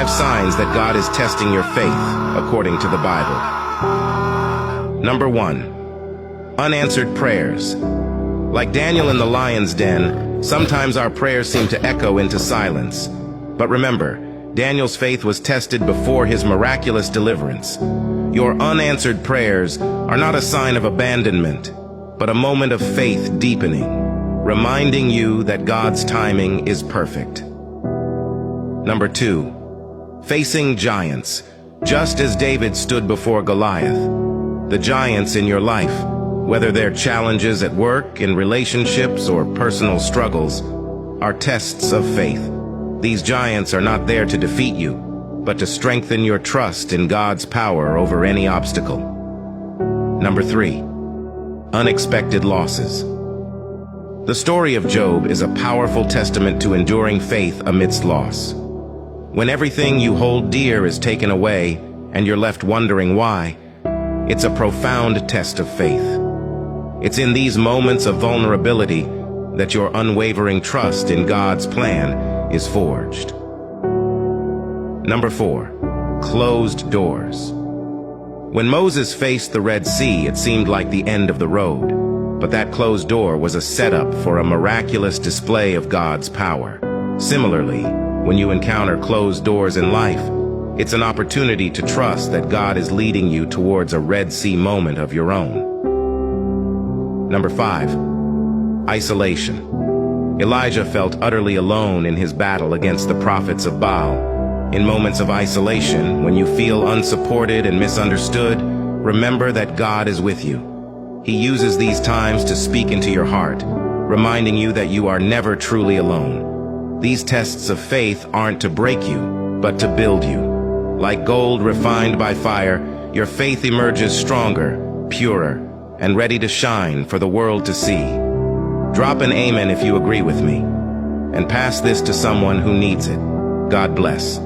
5 signs that God is testing your faith, according to the Bible. Number 1. Unanswered prayers. Like Daniel in the lion's den, sometimes our prayers seem to echo into silence. But remember, Daniel's faith was tested before his miraculous deliverance. Your unanswered prayers are not a sign of abandonment, but a moment of faith deepening, reminding you that God's timing is perfect. Number 2. Facing giants. Just as David stood before Goliath, the giants in your life, whether they're challenges at work, in relationships, or personal struggles, are tests of faith. These giants are not there to defeat you, but to strengthen your trust in God's power over any obstacle. Number 3. Unexpected losses. The story of Job is a powerful testament to enduring faith amidst loss. When everything you hold dear is taken away and you're left wondering why, it's a profound test of faith. It's in these moments of vulnerability that your unwavering trust in God's plan is forged. Number 4. Closed doors. When Moses faced the Red Sea, it seemed like the end of the road, but that closed door was a setup for a miraculous display of God's power. Similarly, when you encounter closed doors in life, it's an opportunity to trust that God is leading you towards a Red Sea moment of your own. Number 5. Isolation. Elijah felt utterly alone in his battle against the prophets of Baal. In moments of isolation, when you feel unsupported and misunderstood, remember that God is with you. He uses these times to speak into your heart, reminding you that you are never truly alone. These tests of faith aren't to break you, but to build you. Like gold refined by fire, your faith emerges stronger, purer, and ready to shine for the world to see. Drop an amen if you agree with me, and pass this to someone who needs it. God bless.